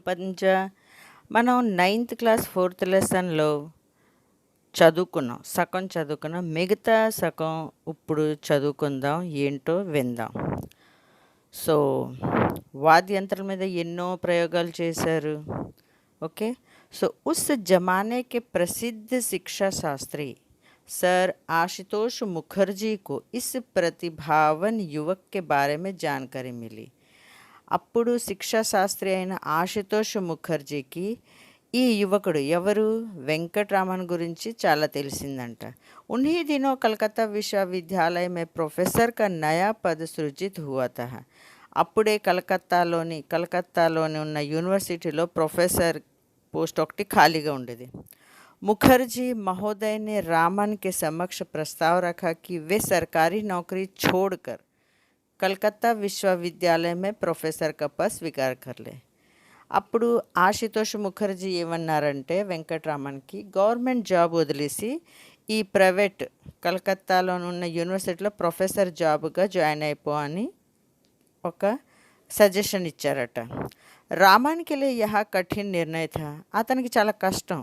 పంచ మనం ninth class fourth లెసన్లో చదువుకున్నాం, సగం చదువుకున్నాం. మిగతా సగం ఇప్పుడు చదువుకుందాం, ఏంటో విందాం. సో వాద్యంత్రం మీద ఎన్నో ప్రయోగాలు చేశారు. ఓకే. సో ఉస్ జమానే के प्रसिद्ध शिक्षा शास्त्री सर आशुतोष मुखर्जी को इस प्रतिभावन युवक के बारे में जानकारी मिली. అప్పుడు శిక్షా శాస్త్రి అయిన ఆశుతోష్ ముఖర్జీకి ఈ యువకుడు ఎవరు వెంకట్రామన్ గురించి చాలా తెలిసిందంట. उन्हीं दिनों कलकत्ता विश्वविद्यालय में प्रोफेसर का नया पद सृजित हुआ था. అప్పుడే కలకత్తాలోని ఉన్న యూనివర్సిటీలో ప్రొఫెసర్ పోస్ట్ ఒకటి ఖాళీగా ఉండేది. मुखर्जी महोदय ने रामन के समक्ष प्रस्ताव रखा कि वे सरकारी नौकरी छोड़कर कलकत्ता विश्वविद्यालय में प्रोफेसर का पद स्वीकार कर ले. అప్పుడు ఆశుతోష్ ముఖర్జీ ఏమన్నారంటే వెంకట్రామన్కి గవర్నమెంట్ జాబ్ వదిలేసి ఈ ప్రైవేట్ కలకత్తాలో ఉన్న యూనివర్సిటీలో ప్రొఫెసర్ జాబ్గా జాయిన్ అయిపో అని ఒక సజెషన్ ఇచ్చారట. रामन के लिए यह कठिन निर्णय था. అతనికి చాలా కష్టం.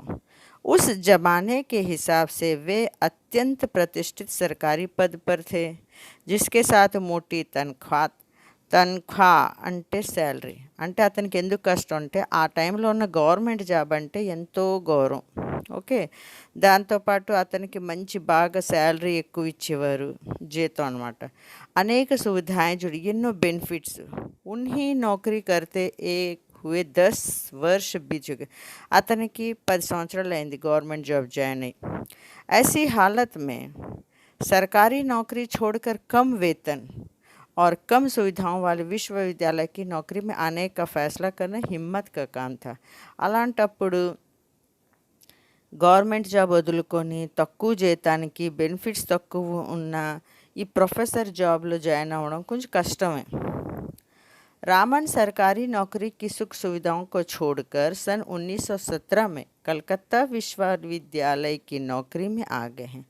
उस जमाने के हिसाब से वे अत्यंत प्रतिष्ठित सरकारी पद पर थे, जिसके साथ मोटी తన్ఖా అంటే శాలరీ. అంటే అతనికి ఎందుకు కష్టం అంటే ఆ టైంలో ఉన్న గవర్నమెంట్ జాబ్ అంటే ఎంతో గౌరవం. ఓకే. దాంతోపాటు అతనికి మంచి బాగా శాలరీ ఎక్కువ ఇచ్చేవారు, జీతం అనమాట. అనేక సువిధాएं जुड़ी, ఎన్నో బెనిఫిట్స్. ఉన్హీ నౌకరీ కర్తే ఏ हुए 10 वर्ष बीत चुके. అతనికి 10 సంవత్సరాలు అయింది గవర్నమెంట్ జాబ్ జాయిన్ అయ్యి. ऐसी हालत में सरकारी नौकरी छोड़कर कम वेतन और कम सुविधाओं वाले विश्वविद्यालय की नौकरी में आने का फैसला करना हिम्मत का काम था. అలాంటప్పుడు గవర్నమెంట్ జాబ్ వదులుకొని తక్కువ జీతానికి బెనిఫిట్స్ తక్కువ ఉన్న ఈ ప్రొఫెసర్ జాబ్లో జాయిన్ అవ్వడం కొంచెం కష్టమే. रामन सरकारी नौकरी की सुख सुविधाओं को छोड़कर सन 1917 में कलकत्ता विश्वविद्यालय की नौकरी में आ गए हैं.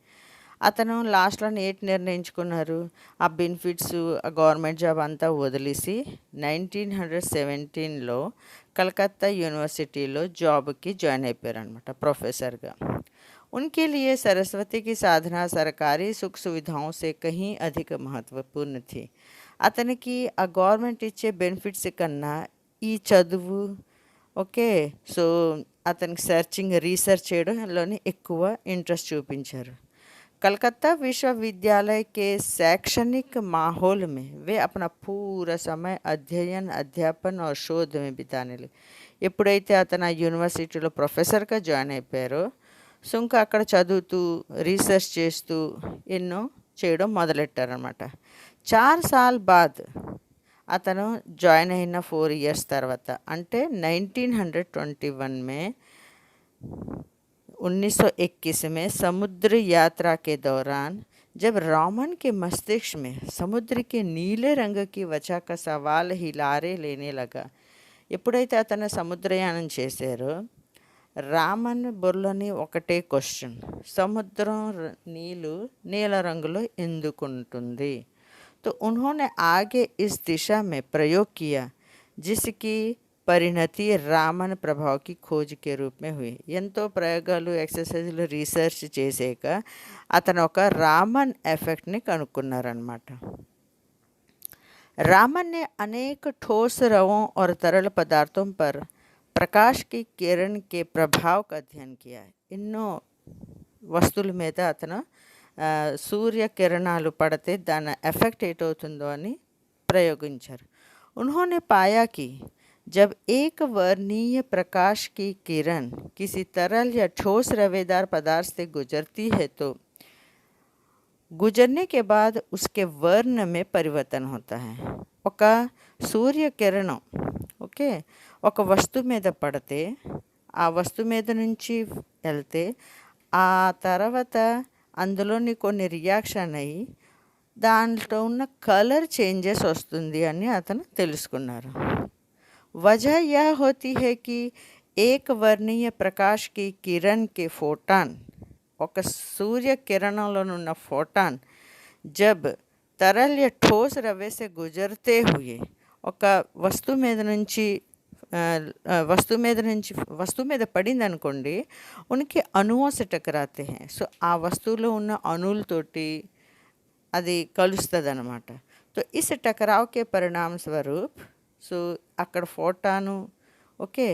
అతను లాస్ట్లో ఏంటి నిర్ణయించుకున్నారు, ఆ బెనిఫిట్స్ ఆ గవర్నమెంట్ జాబ్ అంతా వదిలేసి 1917లో కలకత్తా యూనివర్సిటీలో జాబ్కి జాయిన్ అయిపోయారు అనమాట ప్రొఫెసర్గా. उनके लिए सरस्वती की साधना सरकारी सुख सुविधाओं से कहीं अधिक महत्वपूर्ण थी. అతనికి ఆ గవర్నమెంట్ ఇచ్చే బెనిఫిట్స్ కన్నా ఈ చదువు, ఓకే, సో అతనికి రీసెర్చ్ చేయడంలోనే ఎక్కువ ఇంట్రెస్ట్ చూపించారు. कलकत्ता विश्वविद्यालय के शैक्षणिक माहौल में वे अपना पूरा समय अध्ययन अध्यापन और शोध में बिताने लगे. ఎప్పుడైతే అతను ఆ యూనివర్సిటీలో ప్రొఫెసర్గా జాయిన్ అయిపోయారో సో ఇంకా అక్కడ చదువుతూ రీసెర్చ్ చేస్తూ ఎన్నో చేయడం మొదలెట్టారనమాట. 4 साल बाद అతను జాయిన్ అయిన 4 years తర్వాత అంటే 1921 में 1921 में समुद्र यात्रा के दौरान जब रामन के मस्तिष्क में समुद्र के नीले रंग की वजह का सवाल हिलारे लेने लगा. ఎప్పుడైతే అతను సముద్రయానం చేశారో రామన్ బుర్రలోని ఒకటే క్వశ్చన్, సముద్రం నీల రంగులో ఎందుకుంటుంది. तो उन्होंने आगे इस दिशा में प्रयोग किया जिसकी పరిణతి రామన్ ప్రభావకి ఖోజ్కి రూపమే హుయి. ఎంతో ప్రయోగాలు ఎక్సర్సైజులు రీసెర్చ్ చేసాక అతను ఒక రామన్ ఎఫెక్ట్ని కనుక్కున్నారనమాట. रामन ने अनेक ठोस रवों और तरल पदार्थों पर प्रकाश की किरण के प्रभाव का अध्ययन किया. ఎన్నో వస్తువుల మీద అతను సూర్యకిరణాలు పడితే దాని ఎఫెక్ట్ ఏటవుతుందో అని ప్రయోగించారు. उन्होंने पाया कि जब एक वर्णीय प्रकाश की किरण किसी तरल या ठोस रवेदार पदार्थ से गुजरती है तो गुजरने के बाद उसके वर्ण में परिवर्तन होता है. ఒక సూర్యకిరణం ఓకే ఒక వస్తువు మీద పడితే ఆ వస్తువు మీద నుంచి వెళ్తే ఆ తర్వాత అందులోని కొన్ని రియాక్షన్ అయ్యి దాంట్లో ఉన్న కలర్ చేంజెస్ వస్తుంది అని అతను తెలుసుకున్నారు. वजह यह होती है कि एक वर्णीय प्रकाश की किरण के फोटान ఒక సూర్యకిరణంలోనున్న ఫోటాన్ జబ్ तरल या ठोस रवे से गुजरते हुए ఒక వస్తువు మీద నుంచి వస్తువు మీద పడిందనుకోండి, उनके अणुओं से टकराते हैं. సో ఆ వస్తువులో ఉన్న అణువులతోటి అది కలుస్తుందన్నమాట. तो इस टकराव के परिणाम स्वरूप సో అక్కడ ఫోటాను, ఓకే,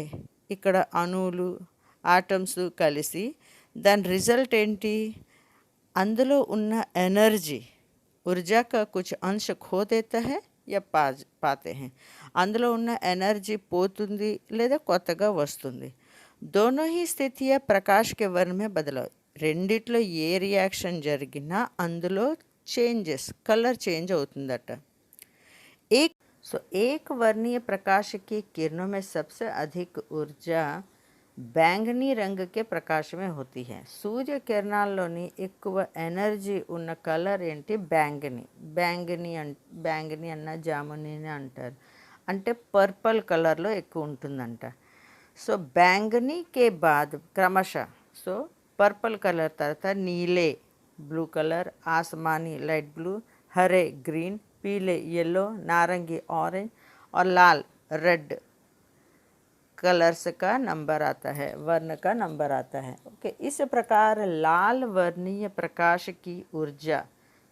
ఇక్కడ అణువులు, ఆటమ్స్ కలిసి దాని రిజల్ట్ ఏంటి, అందులో ఉన్న ఎనర్జీ ऊर्जा का कुछ अंश खो देता है या पाते हैं. అందులో ఉన్న ఎనర్జీ పోతుంది లేదా కొత్తగా వస్తుంది. दोनों ही स्थितियाँ प्रकाश के वर्ण में बदलाव. రెండిట్లో ఏ రియాక్షన్ జరిగినా అందులో చేంజెస్, కలర్ చేంజ్ అవుతుందట. एक वर्णीय प्रकाश की किरणों में सबसे अधिक ऊर्जा बैंगनी रंग के प्रकाश में होती है. సూర్య కిరణాల్లోని ఎక్కువ ఎనర్జీ ఉన్న కలర్ ఏంటి, బ్యాంగనీ అన్న జాముని అంటారు, అంటే పర్పల్ కలర్లో ఎక్కువ ఉంటుందంట. సో बैंगनी के बाद क्रमशः సో पर्पल कलर తర్వాత नीले ब्लू कलर, आसमानी लाइट ब्लू, हरे ग्रीन, पीले येलो, नारंगी ऑरेंज और लाल रेड कलर्स का नंबर आता है, वर्ण का नंबर आता है. ओके, इस प्रकार लाल वर्णीय प्रकाश की ऊर्जा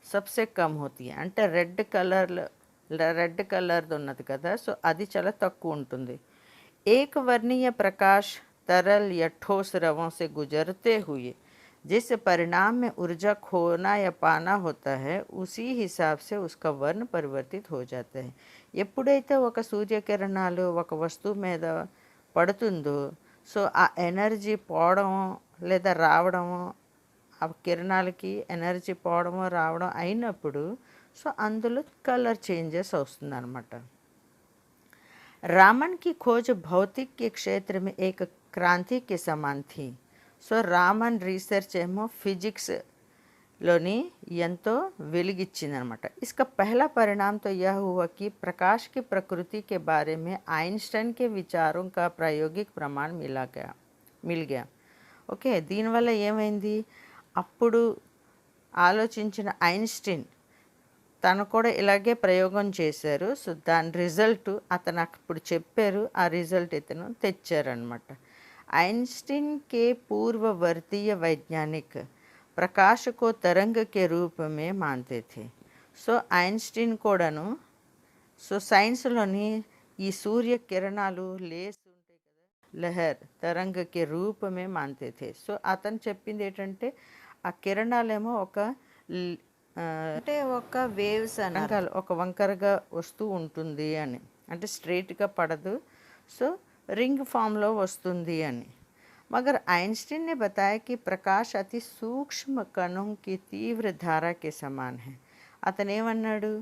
सबसे कम होती है. అంటే రెడ్ కలర్ది ఉన్నది కదా, సో అది చాలా తక్కువ ఉంటుంది. एक वर्णीय प्रकाश तरल या ठोस रवों से गुजरते हुए जिस परिणाम में ऊर्जा खोना या पाना होता है, उसी हिसाब से उसका वर्ण परिवर्तित हो जाता है. ఎప్పుడైతే ఒక సూర్యకిరణాలు ఒక వస్తువు మీద పడుతుందో, సో ఆ ఎనర్జీ పోవడము లేదా రావడము, ఆ కిరణాలకి ఎనర్జీ పోవడము రావడం అయినప్పుడు సో అందులో కలర్ చేంజెస్ వస్తుందన్నమాట. रामन की खोज भौतिक के क्षेत्र में एक क्रांति के समान थी. సో రామన్ రీసెర్చ్ ఏమో ఫిజిక్స్లోని ఎంతో వెలిగిచ్చిందనమాట. इसका पहला परिणाम तो यह हुआ कि प्रकाश की प्रकृति के बारे में आइंस्टाइन के विचारों का प्रायोगिक प्रमाण मिल गया. ఓకే, దీనివల్ల ఏమైంది, అప్పుడు ఆలోచించిన ఐన్స్టీన్ తను కూడా ఇలాగే ప్రయోగం చేశారు. సో దాని రిజల్ట్ అతను అప్పుడు చెప్పారు, ఆ రిజల్ట్ ఇతను తెచ్చారనమాట. आइंस्टीन के पूर्ववर्तीय वैज्ञानिक प्रकाश को तरंग के रूप में मानते थे. సో ఐన్స్టీన్ కూడాను సో సైన్స్లోని ఈ సూర్య కిరణాలు లేస్ ఉంటాయి కదా, లహర్ తరంగకి రూపమే మాన్తే थे. సో అతను చెప్పింది ఏంటంటే ఆ కిరణాలేమో అంటే ఒక వేవ్స్ అనంగాలు ఒక వంకరగా వస్తూ ఉంటుంది అని, అంటే స్ట్రైట్గా పడదు, సో रिंग फॉर्मలో వస్తుంది అని. मगर आइंस्टीन ने बताया कि प्रकाश अति सूक्ष्म कणों की तीव्र धारा के समान है. అతను ఏమన్నాడు,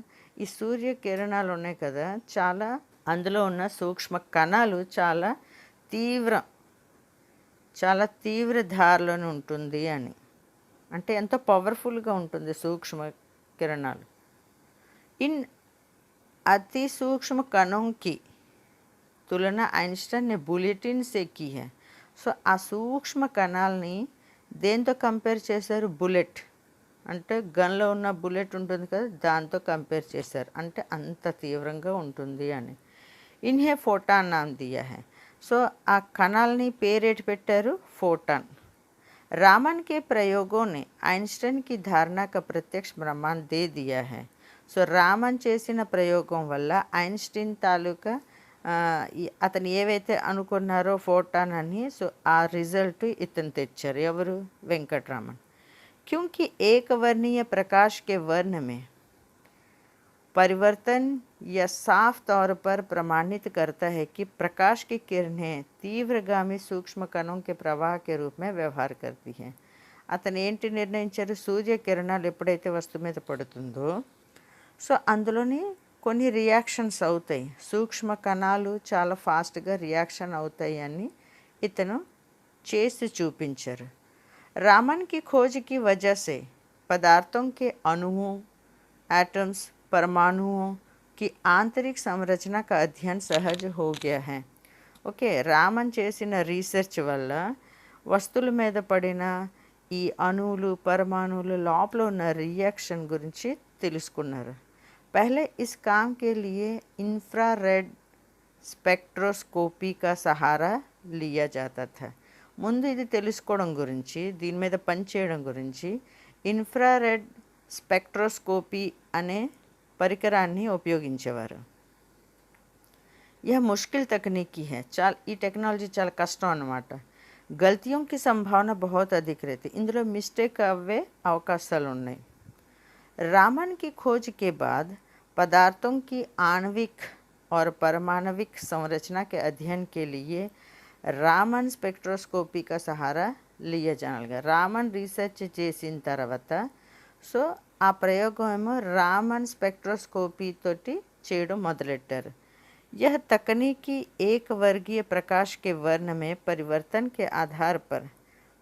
ఈ సూర్య కిరణాలు ఉన్నాయి కదా, చాలా అందులో ఉన్న సూక్ష్మ కణాలు చాలా తీవ్ర ధారలోనే ఉంటుంది అని, అంటే ఎంతో పవర్ఫుల్గా ఉంటుంది సూక్ష్మ కిరణాలు. ఇన్ అతి సూక్ష్మ కణों की तुलना आइंस्टाइन ने बुलेटिन से की है. సో ఆ సూక్ష్మ కణాలని దేంతో కంపేర్ చేశారు, బుల్లెట్ అంటే గన్లో ఉన్న బుల్లెట్ ఉంటుంది కదా, దాంతో కంపేర్ చేశారు, అంటే అంత తీవ్రంగా ఉంటుంది అని. ఇన్హే ఫోటాన్ నామ్ దియా హై. సో ఆ కణాలని పేరేటి పెట్టారు, ఫోటాన్. रामन के प्रयोगों ने आइंस्टाइन की धारणा का प्रत्यक्ष प्रमाण दे दिया है. సో రామన్ చేసిన ప్రయోగం వల్ల ఐన్స్టీన్ తాలూకా అతను ఏవైతే అనుకున్నారో ఫోటాన్ అని, సో ఆ రిజల్ట్ ఇతను తెచ్చారు, ఎవరు, వెంకటరామన్. क्योंकि एक वर्णीय प्रकाश के वर्ण में परिवर्तन यह साफ तौर पर प्रमाणित करता है कि प्रकाश की किरणें तीव्रगामी सूक्ष्म कणों के प्रवाह के रूप में व्यवहार करती हैं. అతను ఏంటి నిర్ణయించారు, సూర్యకిరణాలు ఎప్పుడైతే వస్తువు మీద పడుతుందో సో అందులోని కొన్ని రియాక్షన్స్ అవుతాయి, సూక్ష్మ కణాలు చాలా ఫాస్ట్గా రియాక్షన్ అవుతాయి అని ఇతను చేసి చూపించారు. रामन की खोज की वजह से पदार्थों के अणुओं, एटम्स, परमाणुओं की आंतरिक संरचना का अध्ययन सहज हो गया है. ఓకే, రామన్ చేసిన రీసెర్చ్ వల్ల వస్తువుల మీద పడిన ఈ అణువులు, పరమాణువులు లోపల ఉన్న రియాక్షన్ గురించి తెలుసుకున్నారు. पहले इस काम के लिए इंफ्रारेड స్పెక్ట్రోస్కోపీ का సహారా లియా జాతా థా. ముందు ఇది తెలుసుకోవడం గురించి, దీని మీద పనిచేయడం గురించి ఇన్ఫ్రారెడ్ స్పెక్ట్రోస్కోపీ అనే పరికరాన్ని ఉపయోగించేవారు. यह मुश्किल तकनीकी है, ఈ టెక్నాలజీ చాలా కష్టం అన్నమాట. गलतियों की संभावना बहुत अधिक रहती, ఇందులో మిస్టేక్ అవ్వే అవకాశాలు ఉన్నాయి. रामन की खोज के बाद पदार्थों की आणविक और परमाणविक संरचना के अध्ययन के लिए रामन स्पेक्ट्रोस्कोपी का सहारा लिया जाने. रामन రీసెర్చ్ చేసిన తర్వాత సో ఆ ప్రయోగం ఏమో రామన్ స్పెక్ట్రోస్కోపీ తోటి చేయడం మొదలెట్టారు. यह तकनीकी एक वर्गीय प्रकाश के वर्ण में परिवर्तन के आधार पर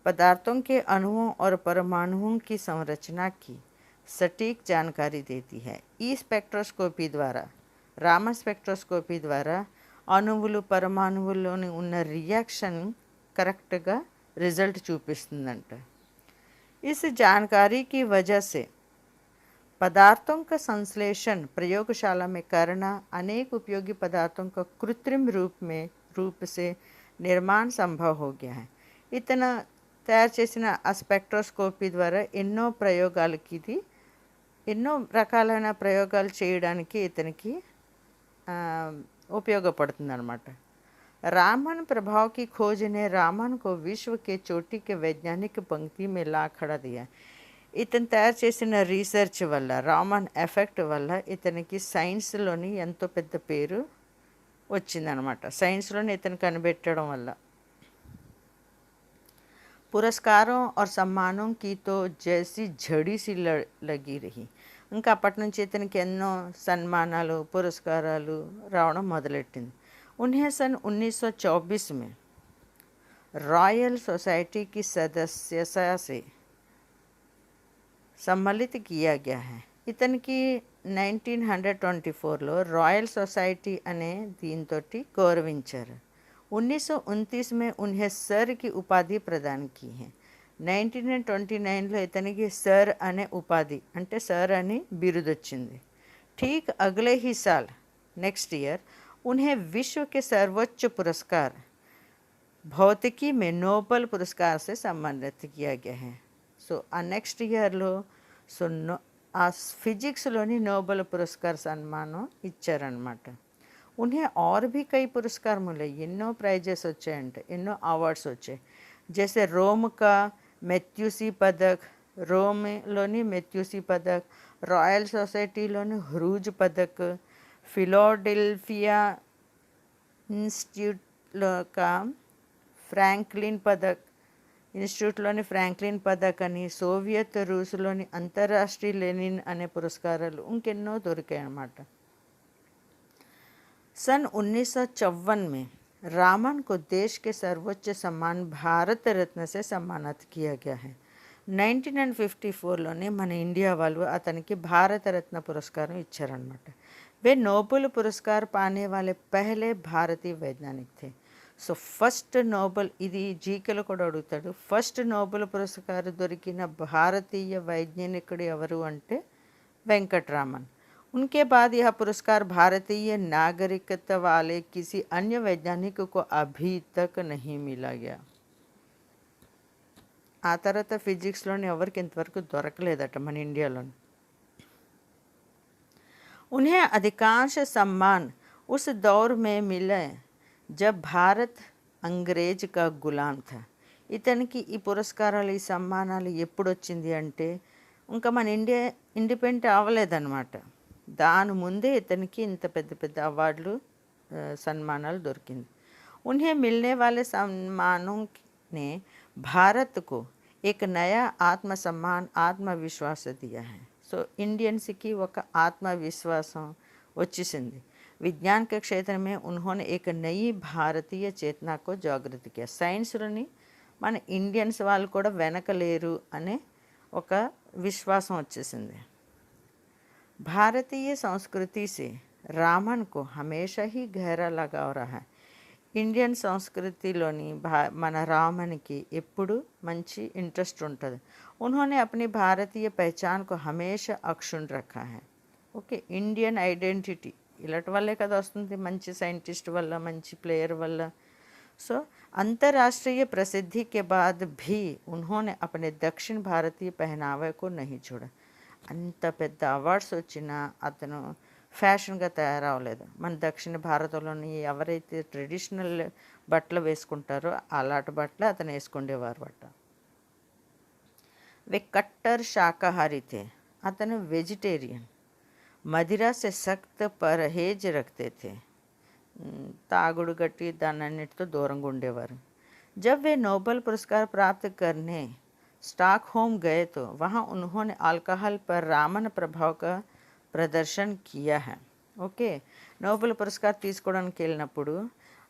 पदार्थों के अणुओं और परमाणुओं की संरचना की सटीक जानकारी देती है. ఈ స్పెక్ట్రోస్కోపీ ద్వారా, రామన్ స్పెక్ట్రోస్కోపీ ద్వారా అణువులు పరమాణువుల్లోని ఉన్న రియాక్షన్ కరెక్ట్గా రిజల్ట్ చూపిస్తుందంట. इस जानकारी की वजह से पदार्थों का संश्लेषण प्रयोगशाला में करना, अनेक उपयोगी पदार्थों का कृत्रिम रूप से निर्माण संभव हो गया है. इतना తయారు చేసిన ఆ స్పెక్ట్రోస్కోపీ ద్వారా ఎన్నో ప్రయోగాలకి ఎన్నో రకాలైన ప్రయోగాలు చేయడానికి ఇతనికి ఉపయోగపడుతుందన్నమాట. रामन प्रभाव की खोज ने रामन को विश्व के चोटी के वैज्ञानिक पंक्ति में ला खड़ा दिया. ఇతను తయారు చేసిన రీసెర్చ్ వల్ల, రామన్ ఎఫెక్ట్ వల్ల ఇతనికి సైన్స్లోని ఎంతో పెద్ద పేరు వచ్చిందనమాట. సైన్స్లోని ఇతను కనిపెట్టడం వల్ల. పురస్కారం और सम्मानों की तो जैसी झड़ी सी लगी रही. ఇంకా అప్పటి నుంచి ఇతనికి ఎన్నో సన్మానాలు పురస్కారాలు రావడం మొదలెట్టింది. उन्हें सन 1924 में रॉयल सोसाइटी की सदस्यता से सम्मिलित किया गया है. ఇతనికి 1924లో రాయల్ సొసైటీ అనే దీంతోటి గౌరవించారు. 1929 में उन्हें सर की उपाधि प्रदान की है. 1929లో ఇతనికి सर అనే ఉపాధి అంటే सर అని బిరుదు వచ్చింది. ठीक अगले ही साल नेक्स्ट ईयर उन्हें विश्व के सर्वोच्च पुरस्कार भौतिकी में नोबल पुरस्कार से सम्मानित किया गया है. సో ఆ నెక్స్ట్ ఇయర్లో ఆ ఫిజిక్స్లోని నోబెల్ పురస్కార్ సన్మానం ఇచ్చారనమాట. उन्हें और भी कई पुरस्कार मिले, ఎన్నో ప్రైజెస్ వచ్చాయంట, ఎన్నో అవార్డ్స్ వచ్చాయి. जैसे रोम का मैथ्यूसी पदक, रोमలోని मैथ्यूसी पदक, रॉयल सोसाइटीలోని हरूज पदक, फिलाडेल्फिया इंस्टीट्यूट का फ्रैंकलिन पदक, ఇన్స్టిట్యూట్లోని ఫ్రాంక్లిన్ పదక్ అని, సోవియత్ రూసులోని అంతర్రాష్ట్రీయ లెనిన్ అనే పురస్కారాలు ఇంకెన్నో దొరికాయి అన్నమాట. सन 1954 में रामन को देश के सर्वोच्च सम्मान भारत रत्न से सम्मानित किया गया है. 1954లోనే మన ఇండియా వాళ్ళు అతనికి భారత రత్న పురస్కారం ఇచ్చారనమాట. वे नोबेल पुरस्कार पाने वाले पहले भारतीय वैज्ञानिक थे. సో ఫస్ట్ నోబెల్, ఇది జీకేలో కూడా అడుగుతాడు, ఫస్ట్ నోబెల్ పురస్కారం దొరికిన భారతీయ వైజ్ఞానికుడు ఎవరు అంటే వెంకటరామన్. उनके बाद यह पुरस्कार भारतीय नागरिकता वाले किसी अन्य वैज्ञानिक को अभी तक नहीं मिला गया. ఆ తర్వాత ఫిజిక్స్లోని ఎవరికి ఇంతవరకు దొరకలేదట మన ఇండియాలో. उन्हें अधिकांश सम्मान उस दौर में मिले जब भारत अंग्रेज का गुलाम था. ఇతనికి ఈ పురస్కారాలు ఈ సమ్మానాలు ఎప్పుడు వచ్చింది అంటే ఇంకా మన ఇండియా ఇండిపెండెంట్ అవ్వలేదన్నమాట. దాని ముందే ఇతనికి ఇంత పెద్ద పెద్ద అవార్డులు సన్మానాలు దొరికింది. उन्हें मिलने वाले सम्मानों ने भारत को एक नया आत्मसम्मान आत्मविश्वास दिया है. సో ఇండియన్స్కి ఒక ఆత్మవిశ్వాసం వచ్చేసింది. विज्ञान के क्षेत्र में उन्होंने एक नई भारतीय चेतना को जागृत किया. సైన్స్లోని మన ఇండియన్స్ వాళ్ళు కూడా వెనకలేరు అనే ఒక విశ్వాసం వచ్చేసింది. भारतीय संस्कृति से रामन को हमेशा ही गहरा लगाव रहा है. ఇండియన్ సంస్కృతిలోని మన రామన్కి ఎప్పుడు మంచి ఇంట్రెస్ట్ ఉంటుంది. उन्होंने अपनी भारतीय पहचान को हमेशा अक्षुण्ण रखा है. ओके, इंडियन आइडेंटिटी ఇలాంటి వాళ్ళే కదా వస్తుంది, మంచి సైంటిస్ట్ వల్ల, మంచి ప్లేयर వల్ల. सो अंतर्राष्ट्रीय प्रसिद्धि के बाद भी उन्होंने अपने दक्षिण भारतीय पहनावे को नहीं छोड़ा. అంత పెద్ద అవార్డ్స్ వచ్చినా అతను ఫ్యాషన్గా తయారవలేదు. మన దక్షిణ భారతంలోని ఎవరైతే ట్రెడిషనల్ బట్టలు వేసుకుంటారో అలాంటి బట్టలు అతను వేసుకుండేవారు బట్ట. वे कट्टर शाकाहारी थे. अतनु वेजिटेरियन, मदिरा से सख्त परहेज रखते थे. తాగుడు గట్టి దానన్నిటితో దూరంగా ఉండేవారు. जब वे नोबेल पुरस्कार प्राप्त करने स्टॉकहोम गए तो वहाँ उन्होंने अल्कोहल पर रामन प्रभाव का ప్రదర్శన కియా హై. ఓకే, నోబెల్ పురస్కార్ తీసుకోవడానికి వెళ్ళినప్పుడు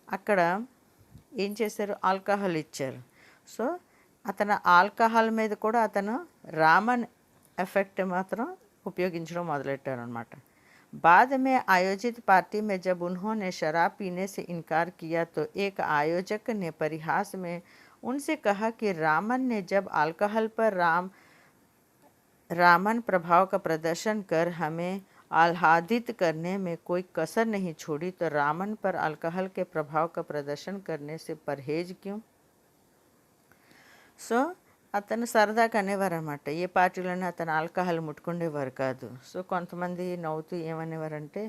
అక్కడ ఏం చేశారు, ఆల్కహాల్ ఇచ్చారు. సో అతను ఆల్కహాల్ మీద కూడా అతను రామన్ ఎఫెక్ట్ మాత్రం ఉపయోగించడం మొదలెట్టారు అనమాట. बाद में आयोजित पार्टी में जब उन्होंने शराब पीने से इनकार किया तो एक आयोजक ने परिहास में उनसे कहा कि रामन ने जब अल्कोहल पर रामन प्रभाव का प्रदर्शन कर हमें आह्लादित करने में कोई कसर नहीं छोड़ी, तो रामन पर अल्कोहल के प्रभाव का प्रदर्शन करने से परहेज क्यों. సో అతను సరదాగా అనేవారు అనమాట. ఏ పార్టీలోనే అతను ఆల్కహాల్ ముట్టుకుండేవారు కాదు. సో కొంతమంది నవ్వుతూ ఏమనేవారంటే,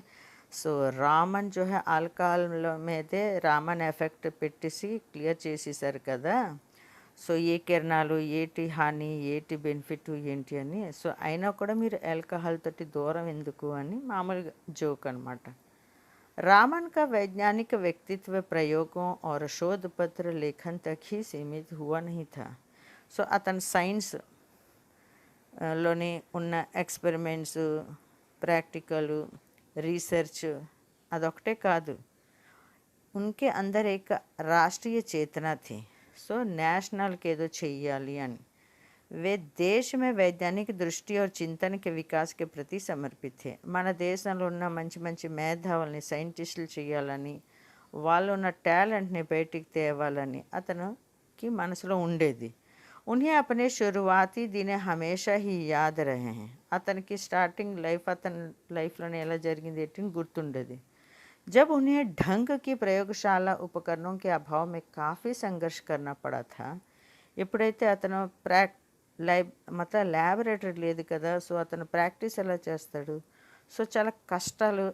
సో రామన్ జో హై ఆల్కహాల్ మీదే రామన్ ఎఫెక్ట్ పెట్టేసి క్లియర్ చేసేసారు కదా, సో ఏ కిరణాలు, ఏటి హాని, ఏటి బెనిఫిట్ ఏంటి అని. సో అయినా కూడా మీరు ఆల్కహాల్ తోటి దూరం ఎందుకు అని మామూలుగా జోక్ అనమాట. रामन का वैज्ञानिक व्यक्तित्व प्रयोगों और शोध पत्र लेखन तक ही सीमित हुआ नहीं था. సో అతను సైన్స్ లోని ఉన్న ఎక్స్పెరిమెంట్స్, ప్రాక్టికల్ రీసెర్చ్ అదొకటే కాదు, उनके अंदर एक राष्ट्रीय चेतना थी. సో నేషనల్కి ఏదో చెయ్యాలి అని. वे देश में वैज्ञानिक दृष्टि और चिंतन के विकास के प्रति समर्पित थे. మన దేశంలో ఉన్న మంచి మంచి మేధావుల్ని సైంటిస్టులు చేయాలని, వాళ్ళు ఉన్న టాలెంట్ని బయటికి తేవాలని అతనికి మనసులో ఉండేది. उन्हें अपने शुरुआती दिन हमेशा ही याद रहे हैं. అతనికి స్టార్టింగ్ లైఫ్ అతని లైఫ్లోనే ఎలా జరిగింది ఏంటి గుర్తుండేది. जब उन्हें ढंग की प्रयोगशाला उपकरणों के अभाव में काफ़ी संघर्ष करना पड़ा था. ఎప్పుడైతే అతను ల్యాబొరేటరీ లేదు కదా, సో అతను ప్రాక్టీస్ ఎలా చేస్తాడు, సో చాలా కష్టాలు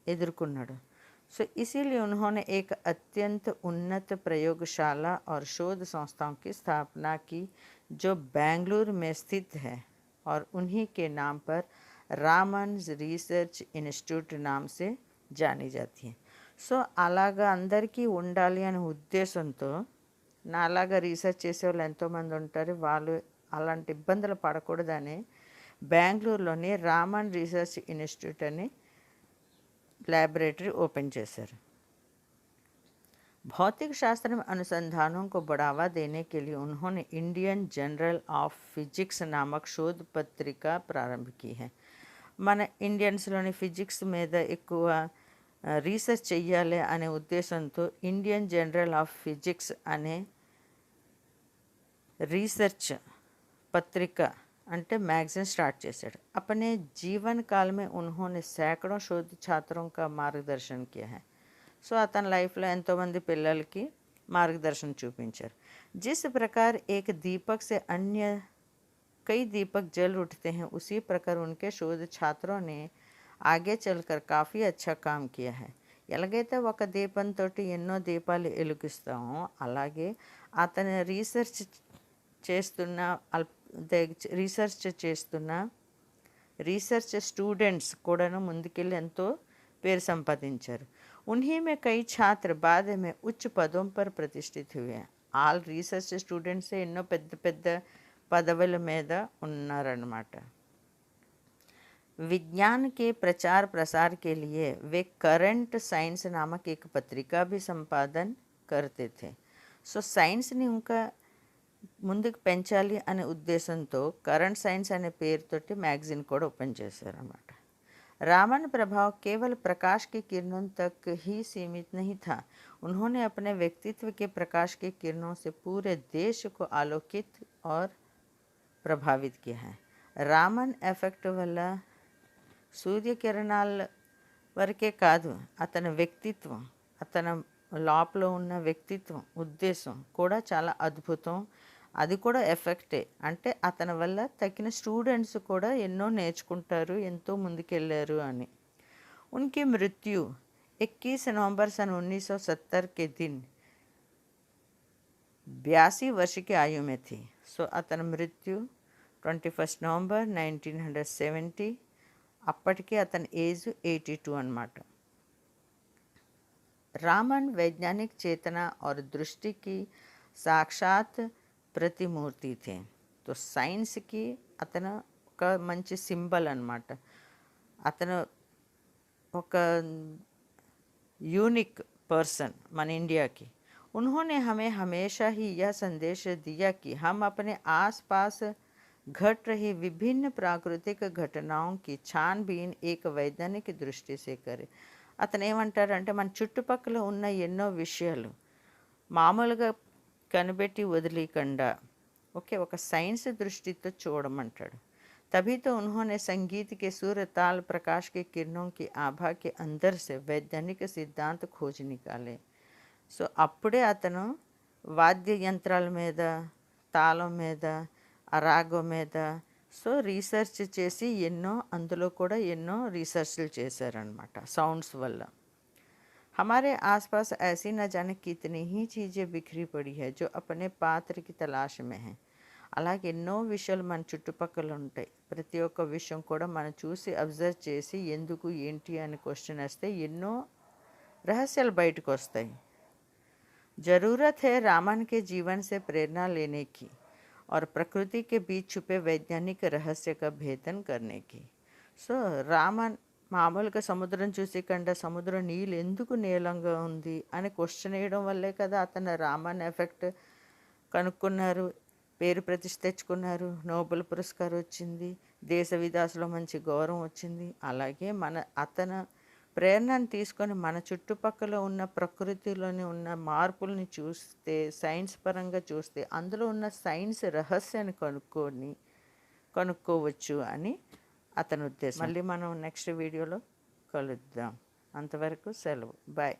ఎదుర్కొన్నాడు. సో इसीलिए उन्होंने एक अत्यंत उन्नत प्रयोगशाला और शोध संस्थाओं की स्थापना की जो बेंगलुरु में स्थित है और उन्हीं के नाम पर रामन రీసెర్చ్ ఇన్స్టిట్యూట్ नाम से जानी जाती है. సో అలాగా అందరికీ ఉండాలి అనే ఉద్దేశంతో, నాలాగా రీసెర్చ్ చేసేవాళ్ళు ఎంతోమంది ఉంటారు, వాళ్ళు అలాంటి ఇబ్బందులు పడకూడదని బెంగళూరులోని రామన్ రీసెర్చ్ ఇన్స్టిట్యూట్ అని लैबोरेटरी ओपन చేశారు. भौतिक शास्त्र में अनुसंधानों को बढ़ावा देने के लिए उन्होंने इंडियन जर्नल ऑफ फिजिक्स नामक शोध पत्रिका प्रारंभ की है. మన ఇండియన్స్లోని ఫిజిక్స్ మీద ఎక్కువ రీసెర్చ్ చెయ్యాలి అనే ఉద్దేశంతో ఇండియన్ జర్నల్ ఆఫ్ ఫిజిక్స్ అనే రీసెర్చ్ పత్రిక అంటే मैगजीन स्टार्ट చేశాడు. अपने जीवन काल में उन्होंने सैकड़ों शोध छात्रों का मार्गदर्शन किया है. సో అతని లైఫ్లో ఎంతోమంది పిల్లలకి మార్గదర్శనం చూపించారు. जिस प्रकार एक दीपक से अन्य कई दीपक जल उठते हैं, उसी प्रकार उनके शोध छात्रों ने आगे चलकर काफ़ी अच्छा काम किया है. ఎలాగైతే ఒక దీపంతో ఎన్నో దీపాలు వెలిగిస్తామో అలాగే అతను రీసెర్చ్ స్టూడెంట్స్ కూడాను ముందుకెళ్ళి ఎంతో పేరు సంపాదించారు. उन्हीं में कई छात्र बाद में उच्च पदों पर प्रतिष्ठित हुए. ఆల్ రీసెర్చ్ స్టూడెంట్స్ ఎన్నో పెద్ద పెద్ద పదవుల మీద ఉన్నారన్నమాట. विज्ञान के प्रचार प्रसार के लिए वे करंट साइंस नामक एक पत्रिका भी संपादन करते थे. సో సైన్స్ని ఇంకా ముందుకు పెంచాలి అనే ఉద్దేశంతో కరెంట్ సైన్స్ అనే పేరుతోటి మ్యాగజైన్ కూడా ఓపెన్ చేశారన్నమాట. रामन प्रभाव केवल प्रकाश की किरणों तक ही सीमित नहीं था. उन्होंने अपने व्यक्तित्व के प्रकाश की किरणों से पूरे देश को आलोकित और प्रभावित किया है. रामन ఎఫెక్ట్ వల్ల సూర్యకిరణాల వరకే కాదు, అతని వ్యక్తిత్వం, అతని లోపల ఉన్న వ్యక్తిత్వం, ఉద్దేశం కూడా చాలా అద్భుతం. అది కూడా ఎఫెక్టే. అంటే అతని వల్ల తగిన స్టూడెంట్స్ కూడా ఎన్నో నేర్చుకుంటారు, ఎంతో ముందుకెళ్ళారు అని. उनकी मृत्यु 21 नवंबर सन 1970 के दिन 82 वर्ष की आयु में थी. సో అతని మృత్యు 21 నవంబర్ 1970. అప్పటికి అతని ఏజ్ 82 అన్నమాట. रामन वैज्ञानिक चेतना और दृष्टि की साक्षात प्रतिमूर्ति थे. तो సైన్స్కి అతను ఒక మంచి సింబల్ అన్నమాట. అతను ఒక यूनिक पर्सन मन इंडिया की. उन्होंने हमें हमेशा ही यह संदेश दिया कि हम अपने आसपास घट रही विभिन्न प्राकृतिक घटनाओं की छानबीन एक वैज्ञानिक दृष्टि से करें. అతను ఏమంటారంటే మన చుట్టుపక్కల ఉన్న ఎన్నో విషయాలు మామూలుగా కనిపెట్టి వదిలేయకుండా ఒక సైన్స్ దృష్టితో చూడమంటాడు. तभी तो उन्होंने संगीत के सुर ताल प्रकाश के किरणों की आभा के अंदर से वैज्ञानिक सिद्धांत खोज निकाले. సో అప్పుడే అతను వాద్య యంత్రాల మీద, తాళం మీద, ఆ రాగం మీద రీసెర్చ్ చేసి అందులో కూడా ఎన్నో రీసెర్చ్లు చేశారనమాట సౌండ్స్ వల్ల. हमारे आसपास ऐसी न जाने कितनी ही चीज़ें बिखरी पड़ी है जो अपने पात्र की तलाश में हैं. అలాగే ఎన్నో విషయాలు మన చుట్టుపక్కల ఉంటాయి. ప్రతి ఒక్క విషయం కూడా మనం చూసి అబ్జర్వ్ చేసి ఎందుకు ఏంటి అని క్వశ్చన్ వేస్తే ఎన్నో రహస్యాలు బయటకు వస్తాయి. ज़रूरत है रामन के जीवन से प्रेरणा लेने की और प्रकृति के बीच छुपे वैज्ञानिक रहस्य का भेदन करने की. సో రామన్ మామూలుగా సముద్రం చూసి కంటే సముద్రం నీళ్ళు ఎందుకు నీలంగా ఉంది అని క్వశ్చన్ వేయడం వల్లే కదా అతను రామన్ ఎఫెక్ట్ కనుక్కున్నారు, పేరు ప్రతిష్ఠ తెచ్చుకున్నారు, నోబెల్ పురస్కారం వచ్చింది, దేశ విదేశాల్లో మంచి గౌరవం వచ్చింది. అలాగే అతను ప్రేరణను తీసుకొని మన చుట్టుపక్కల ఉన్న ప్రకృతిలోని ఉన్న మార్పుల్ని చూస్తే, సైన్స్ పరంగా చూస్తే అందులో ఉన్న సైన్స్ రహస్యాన్ని కనుక్కోవచ్చు అని అతని ఉద్దేశం. మళ్ళీ మనం నెక్స్ట్ వీడియోలో కలుద్దాం. అంతవరకు సెలవు. బాయ్.